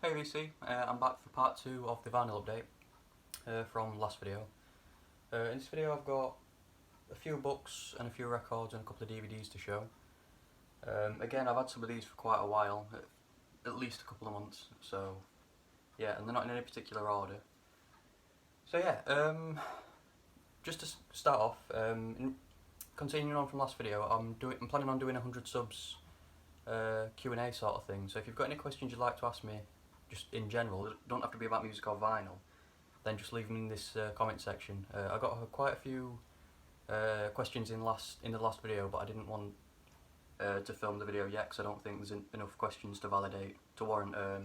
Hey VC, I'm back for part 2 of the vinyl update from last video. In this video I've got a few books and a few records and a couple of DVDs to show. Again, I've had some of these for quite a while, at least a couple of months, so yeah, and they're not in any particular order. So yeah, just to start off, continuing on from last video, I'm planning on doing 100 subs Q&A sort of thing, so if you've got any questions you'd like to ask me, just in general, it don't have to be about music or vinyl, then just leave them in this comment section. I got quite a few questions in the last video, but I didn't want to film the video yet because I don't think there's enough questions to warrant a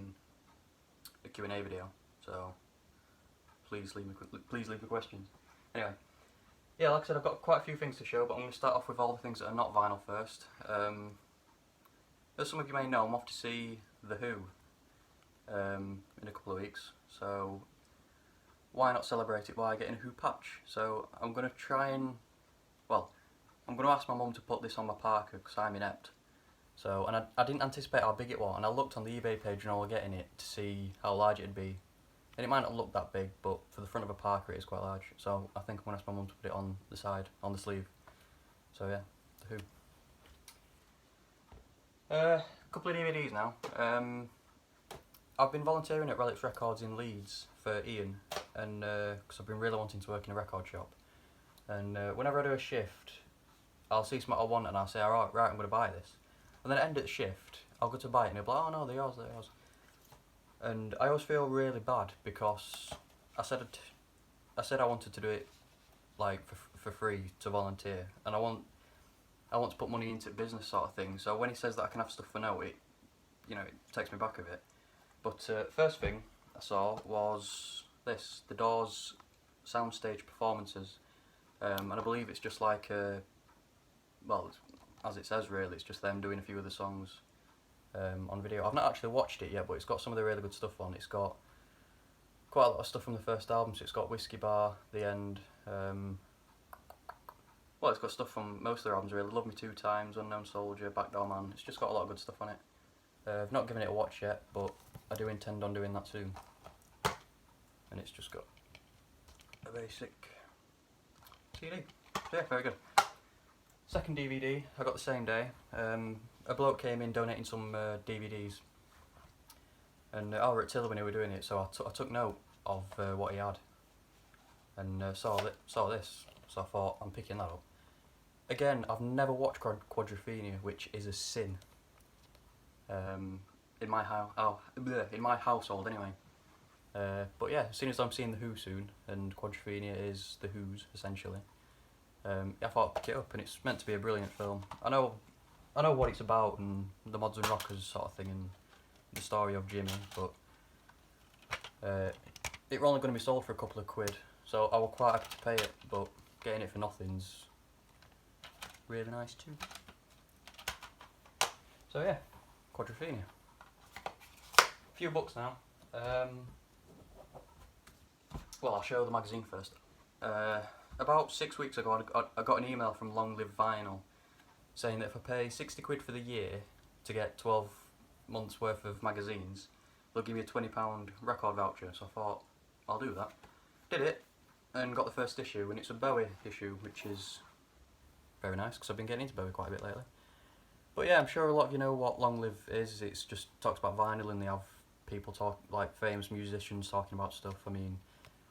Q&A video. So please leave me questions. Anyway, yeah, like I said, I've got quite a few things to show, but I'm going to start off with all the things that are not vinyl first. As some of you may know, I'm off to see The Who in a couple of weeks, so why not celebrate it by getting a Who patch? So I'm going to I'm going to ask my mum to put this on my parka because I'm inept. So, and I didn't anticipate how big it was, and I looked on the eBay page when I was getting it to see how large it'd be. And it might not look that big, but for the front of a parka it is quite large. So I think I'm going to ask my mum to put it on the side, on the sleeve. So yeah, The Who. A couple of DVDs now. I've been volunteering at Relics Records in Leeds for Ian, and because I've been really wanting to work in a record shop. And whenever I do a shift, I'll see something I want and I'll say, alright, right, I'm going to buy this. And then at the end of the shift, I'll go to buy it and he'll be like, oh no, they're yours. And I always feel really bad because I said I wanted to do it like for free to volunteer, and I want to put money into business sort of thing. So when he says that I can have stuff for no, it takes me back a bit. But first thing I saw was this, The Doors soundstage performances, and I believe it's just like as it says really, it's just them doing a few of the songs on video. I've not actually watched it yet, but it's got some of the really good stuff on. It's got quite a lot of stuff from the first album, so it's got Whiskey Bar, The End, it's got stuff from most of their albums really, Love Me Two Times, Unknown Soldier, Backdoor Man. It's just got a lot of good stuff on it. I've not given it a watch yet, but I do intend on doing that soon. And it's just got a basic CD. So yeah, very good. Second DVD I got the same day. A bloke came in donating some DVDs, and I was at Tiller when he were doing it, so I took note of what he had, and saw this, so I thought I'm picking that up. Again, I've never watched Quadrophenia, which is a sin. In my household anyway. But yeah, as soon as I'm seeing The Who soon, and Quadrophenia is The Who's essentially, I thought I'd pick it up, and it's meant to be a brilliant film. I know what it's about and the Mods and Rockers sort of thing and the story of Jimmy, but it's only going to be sold for a couple of quid, so I was quite happy to pay it, but getting it for nothing's really nice too. So yeah, Quadrophenia. A few books now. I'll show the magazine first. About 6 weeks ago I got an email from Long Live Vinyl saying that if I pay 60 quid for the year to get 12 months worth of magazines, they'll give me a £20 record voucher, so I thought I'll do that. Did it, and got the first issue, and it's a Bowie issue, which is very nice because I've been getting into Bowie quite a bit lately. But yeah, I'm sure a lot of you know what Long Live is. It's just talks about vinyl, and they have people talk, like famous musicians talking about stuff. I mean,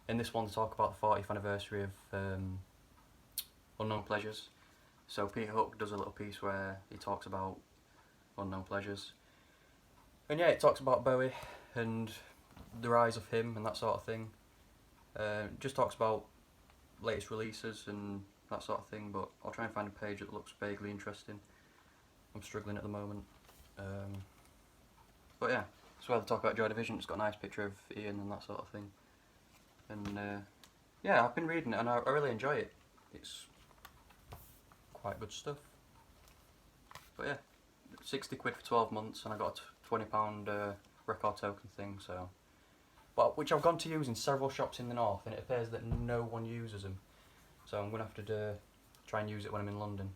in this one they talk about the 40th anniversary of Unknown Pleasures. So Peter Hook does a little piece where he talks about Unknown Pleasures. And yeah, it talks about Bowie and the rise of him and that sort of thing. Just talks about latest releases and that sort of thing, but I'll try and find a page that looks vaguely interesting. I'm struggling at the moment. But yeah, that's where they talk about Joy Division. It's got a nice picture of Ian and that sort of thing. And yeah, I've been reading it and I really enjoy it. It's quite good stuff. But yeah, 60 quid for 12 months, and I got a £20 record token thing, so. But which I've gone to use in several shops in the north, and it appears that no one uses them. So I'm going to have to try and use it when I'm in London.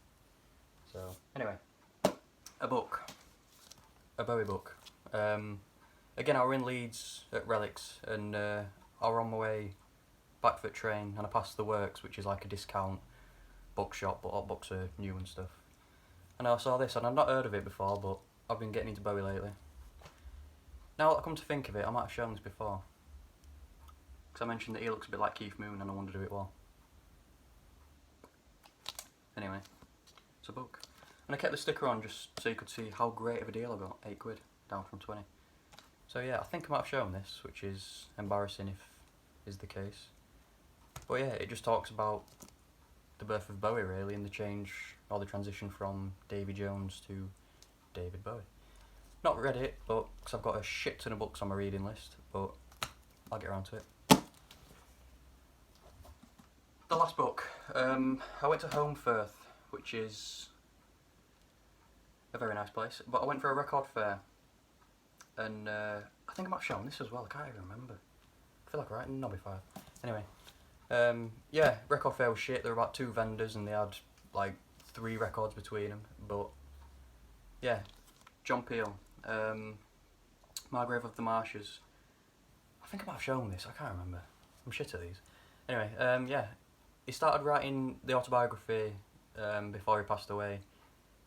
So, anyway, a book. A Bowie book. again, I were in Leeds at Relics, and I were on my way back for the train, and I passed the Works, which is like a discount bookshop, but all books are new and stuff. And I saw this, and I'd not heard of it before, but I've been getting into Bowie lately. Now that I come to think of it, I might have shown this before, because I mentioned that he looks a bit like Keith Moon, and I wondered who it was. Anyway, it's a book. And I kept the sticker on just so you could see how great of a deal I got, £8, down from 20. So yeah, I think I might have shown this, which is embarrassing if is the case. But yeah, it just talks about the birth of Bowie really, and the change, or the transition from Davy Jones to David Bowie. Not read it, but because I've got a shit ton of books on my reading list, but I'll get around to it. The last book, I went to Holmfirth, which is a very nice place, but I went for a record fair, and I think I might have shown this as well, I can't even remember. I feel like I'm right, Nobby 5. Anyway, yeah, record fair was shit. There were about 2 vendors and they had like 3 records between them, but yeah, John Peel, Margrave of the Marshes. I think I might have shown this, I can't remember. I'm shit at these. Anyway, yeah, he started writing the autobiography before he passed away.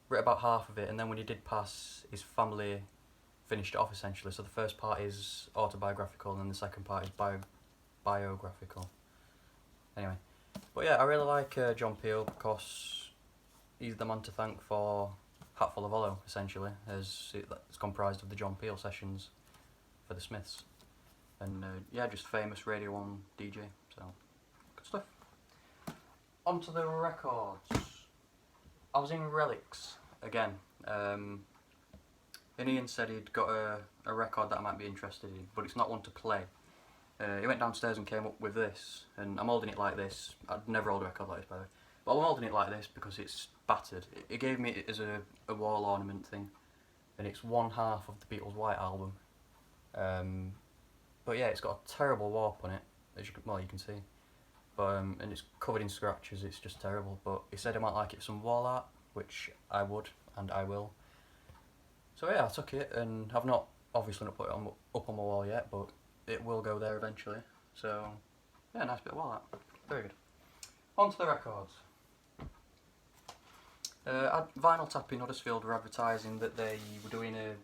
Wrote about half of it, and then when he did pass, his family finished it off essentially. So the first part is autobiographical, and then the second part is biographical. Anyway, but yeah, I really like John Peel because he's the man to thank for Hatful of Hollow, essentially, as it's comprised of the John Peel sessions for the Smiths. And yeah, just famous Radio 1 DJ, so good stuff. On to the records. I was in Relics again, and Ian said he'd got a record that I might be interested in, but it's not one to play. He went downstairs and came up with this, and I'm holding it like this. I'd never hold a record like this, by the way, but I'm holding it like this because it's battered. He gave me it as a wall ornament thing, and it's one half of the Beatles' White Album. But yeah, it's got a terrible warp on it, as you can see. But and it's covered in scratches. It's just terrible. But he said I might like it for some wall art, which I would and I will. So yeah, I took it, and I've not obviously not put it up on my wall yet, but it will go there eventually. So yeah, nice bit of wall art. Very good. On to the records. Vinyl Tap in Huddersfield were advertising that they were doing a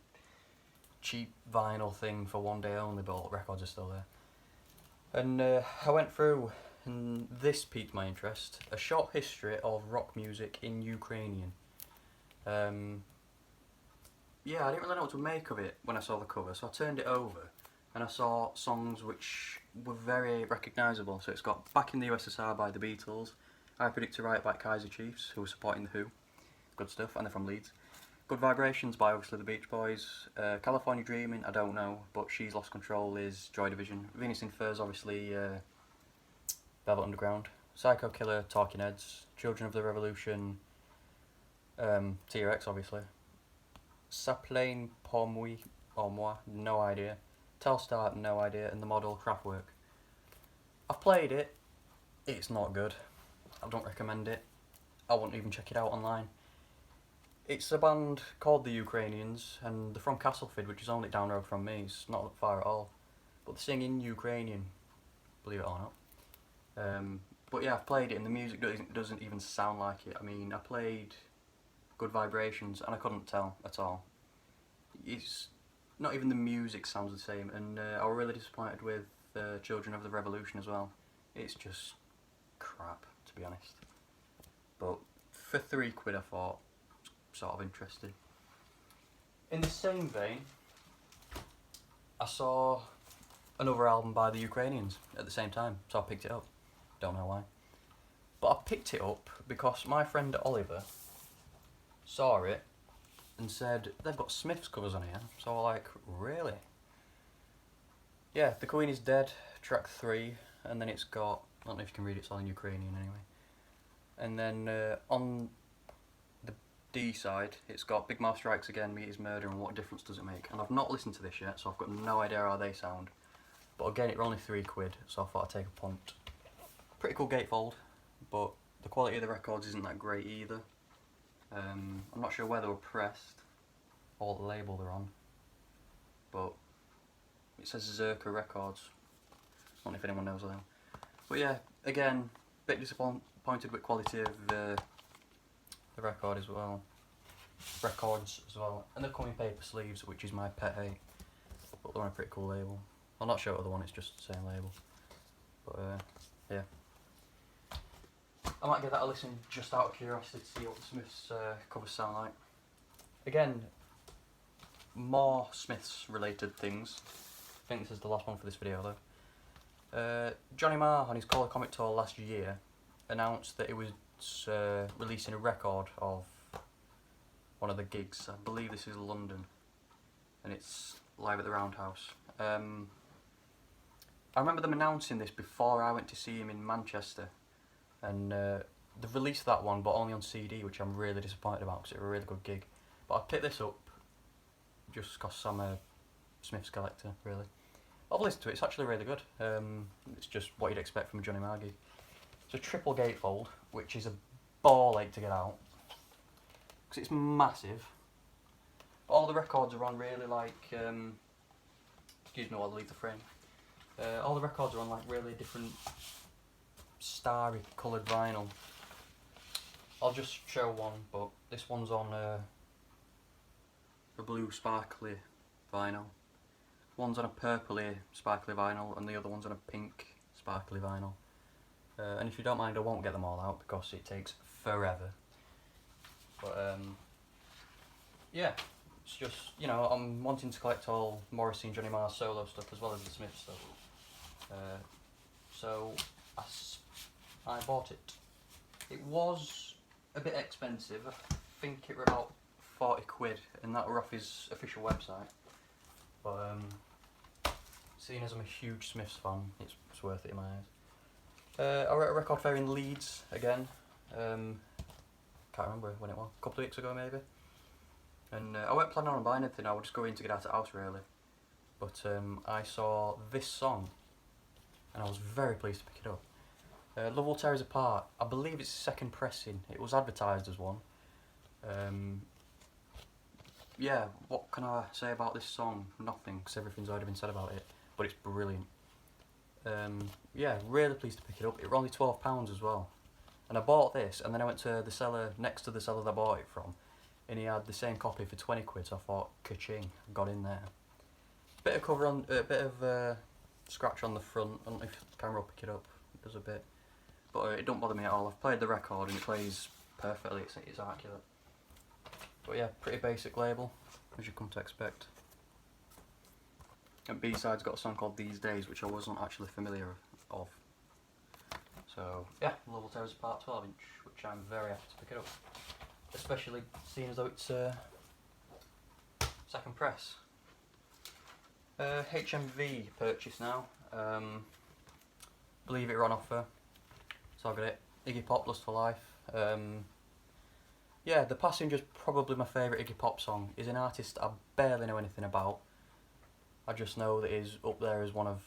cheap vinyl thing for one day only, but all the records are still there. And I went through, and this piqued my interest. A short history of rock music in Ukrainian. Yeah, I didn't really know what to make of it when I saw the cover, so I turned it over and I saw songs which were very recognisable. So it's got Back in the USSR by the Beatles, I Predict to Riot by Kaiser Chiefs, who were supporting The Who, good stuff, and they're from Leeds. Good Vibrations by obviously the Beach Boys, California Dreaming, I don't know, but She's Lost Control is Joy Division, Venus in Furs obviously Velvet Underground, Psycho Killer, Talking Heads, Children of the Revolution, T-Rex obviously, Saplain pour moi, no idea, Telstar, no idea, and The Model, Kraftwerk. I've played it, it's not good, I don't recommend it, I won't even check it out online. It's a band called the Ukrainians, and they're from Castleford, which is only down the road from me. It's not far at all, but they sing in Ukrainian, believe it or not. But yeah, I've played it, and the music doesn't even sound like it. I mean, I played Good Vibrations, and I couldn't tell at all. It's not even the music sounds the same, and I was really disappointed with Children of the Revolution as well. It's just crap, to be honest. But for £3 I thought, sort of interested. In the same vein, I saw another album by the Ukrainians at the same time, so I picked it up. Don't know why. But I picked it up because my friend Oliver saw it and said, they've got Smiths covers on here. So I was like, really? Yeah, The Queen is Dead, track 3, and then it's got, I don't know if you can read it, it's all in Ukrainian anyway. And then on the D side, it's got Big Mouth Strikes Again, Meat is Murder, and What Difference Does It Make? And I've not listened to this yet, so I've got no idea how they sound. But again, it were only £3, so I thought I'd take a punt. Pretty cool gatefold, but the quality of the records isn't that great either. I'm not sure where they were pressed, or what label they're on, but it says Zerka Records. I don't know if anyone knows them. But yeah, again, bit disappointed with quality of the record as well. Records as well. And they come in paper sleeves, which is my pet hate. But they're on a pretty cool label. I'll not show the other one, it's just the same label. But yeah. I might give that a listen just out of curiosity to see what the Smiths covers sound like. Again, more Smiths related things. I think this is the last one for this video though. Johnny Marr on his Call the Comic tour last year announced that he was releasing a record of one of the gigs. I believe this is London and it's live at the Roundhouse. I remember them announcing this before I went to see him in Manchester, and they've released that one but only on CD, which I'm really disappointed about because it was a really good gig. But I picked this up just because I'm a Smiths collector, really. I've listened to it, it's actually really good. It's just what you'd expect from a Johnny Marr gig. It's a triple gatefold, which is a ball ache to get out because it's massive. But all the records are on really like, excuse me while I leave the frame. All the records are on like really different starry coloured vinyl. I'll just show one, but this one's on a blue sparkly vinyl. One's on a purpley sparkly vinyl and the other one's on a pink sparkly vinyl. And if you don't mind, I won't get them all out because it takes forever. But yeah, it's just, you know, I'm wanting to collect all Morrissey and Johnny Marr solo stuff as well as the Smiths stuff. So I bought it. It was a bit expensive. I think it were about 40 quid, and that were off his official website. But seeing as I'm a huge Smiths fan, it's worth it in my eyes. I wrote a record fair in Leeds again. Can't remember when it was. A couple of weeks ago maybe. And I weren't planning on buying anything. I would just go in to get out of the house really. But I saw this song, and I was very pleased to pick it up. Love Will Tear Us Apart. I believe it's the second pressing. It was advertised as one. Yeah, what can I say about this song? Nothing, because everything's already been said about it. But it's brilliant. Yeah, really pleased to pick it up. It was only £12 as well. And I bought this, and then I went to the seller next to the seller that I bought it from, and he had the same copy for 20 quid, so I thought, ka-ching, got in there. Bit of cover on, a bit of scratch on the front. I don't know if the camera will pick it up. It does a bit, but it don't bother me at all. I've played the record and it plays perfectly. It's accurate. But yeah, pretty basic label, as you come to expect. And B-side's got a song called These Days, which I wasn't actually familiar of. So yeah, Love Will Tear Us Apart 12-inch, which I'm very happy to pick it up. Especially seeing as though it's second press. HMV purchase now. Believe it were on offer, so I got it. Iggy Pop, Lust for Life. Yeah, The Passenger's probably my favourite Iggy Pop song. He's an artist I barely know anything about. I just know that he's up there as one of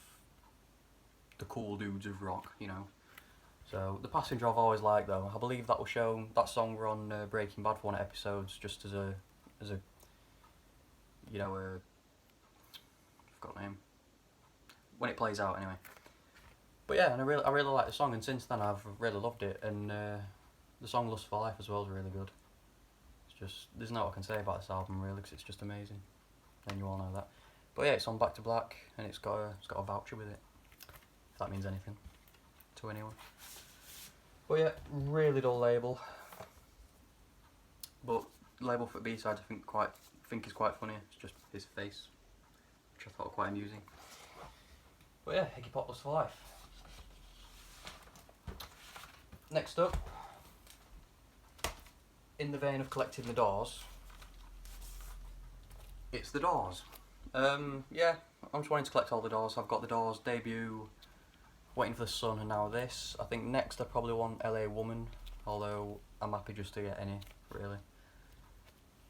the cool dudes of rock, you know. So The Passenger I've always liked though. I believe that was shown, that song were on Breaking Bad for one of the episodes, just as a you know, I forgot the name. When it plays out anyway. But yeah, and I really like the song, and since then I've really loved it, and the song Lust for Life as well is really good. It's just, there's not what I can say about this album really, because it's just amazing, and you all know that. But yeah, it's on Back to Black, and it's got a voucher with it, if that means anything to anyone. But yeah, really dull label. But label for B-side I think is quite funny. It's just his face, which I thought was quite amusing. But yeah, Iggy Pop, Lust for Life. Next up, in the vein of collecting the Doors, it's the Doors. Yeah, I'm just wanting to collect all the Doors. I've got the Doors debut, Waiting for the Sun, and now this. I think next I probably want LA Woman, although I'm happy just to get any, really.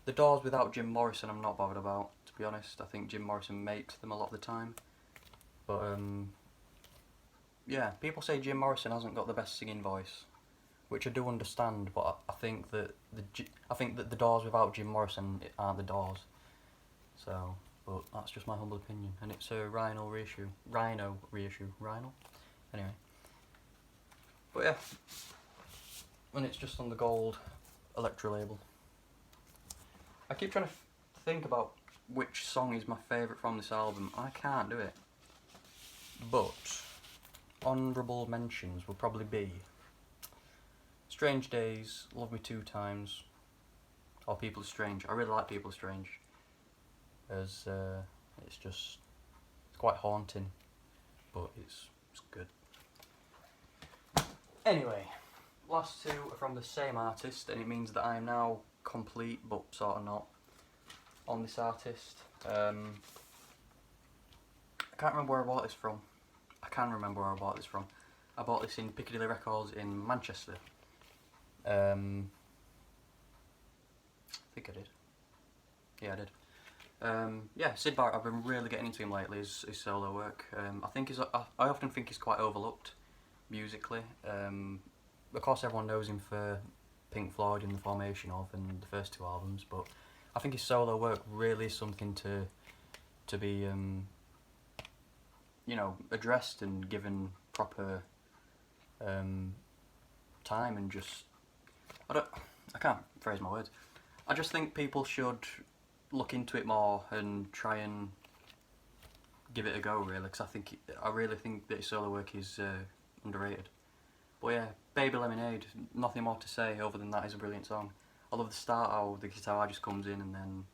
The Doors without Jim Morrison I'm not bothered about, to be honest. I think Jim Morrison makes them a lot of the time. But yeah, people say Jim Morrison hasn't got the best singing voice, which I do understand, but I think that the Doors without Jim Morrison aren't the Doors. So but that's just my humble opinion, and it's a Rhino reissue. Rhino? Anyway. But yeah, and it's just on the gold Elektra label. I keep trying to think about which song is my favourite from this album. I can't do it. But honourable mentions will probably be Strange Days, Love Me Two Times, or People Are Strange. I really like People Are Strange, as it's quite haunting, but it's good. Anyway, last two are from the same artist, and it means that I am now complete, but sort of not, on this artist. I can't remember where I bought this from. I can remember where I bought this from. I bought this in Piccadilly Records in Manchester. I think I did. Yeah, I did. Yeah, Syd Barrett, I've been really getting into him lately, his solo work. I often think he's quite overlooked musically. Of course everyone knows him for Pink Floyd and The Formation of and the first two albums, but I think his solo work really is something to be you know, addressed and given proper time, and just I can't phrase my words. I just think people should look into it more and try and give it a go, really, because I really think that his solo work is underrated. But yeah, Baby Lemonade, nothing more to say other than that is a brilliant song. I love the start, how the guitar just comes in, and then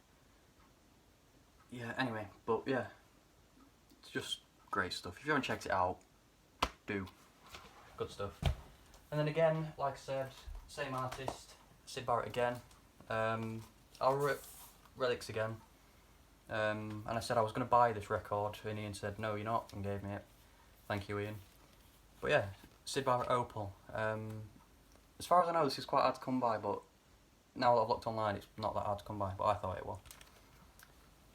yeah, anyway, but yeah, it's just great stuff. If you haven't checked it out, do. Good stuff. And then again, like I said, same artist, Syd Barrett again. Relics again. And I said I was going to buy this record, and Ian said, no, you're not, and gave me it. Thank you, Ian. But yeah, Syd Barrett Opal. As far as I know, this is quite hard to come by, but now that I've looked online, it's not that hard to come by, but I thought it was.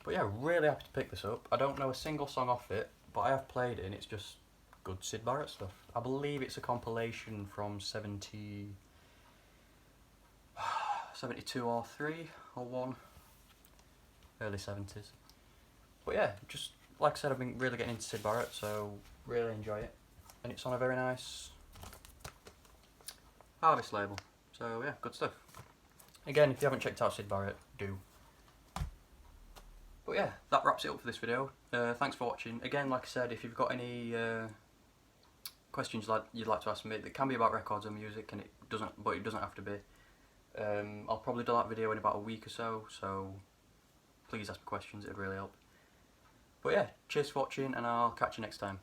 But yeah, really happy to pick this up. I don't know a single song off it, but I have played it, and it's just good Syd Barrett stuff. I believe it's a compilation from 72 or 3 or 1, early 70s. But yeah, just like I said, I've been really getting into Syd Barrett, so really enjoy it. And it's on a very nice Harvest label, so yeah, good stuff. Again, if you haven't checked out Syd Barrett, do. But yeah, that wraps it up for this video. Thanks for watching. Again, like I said, if you've got any questions you'd like to ask me, that can be about records or music, and it doesn't have to be. I'll probably do that video in about a week or so please ask me questions, it'd really help. But yeah, cheers for watching, and I'll catch you next time.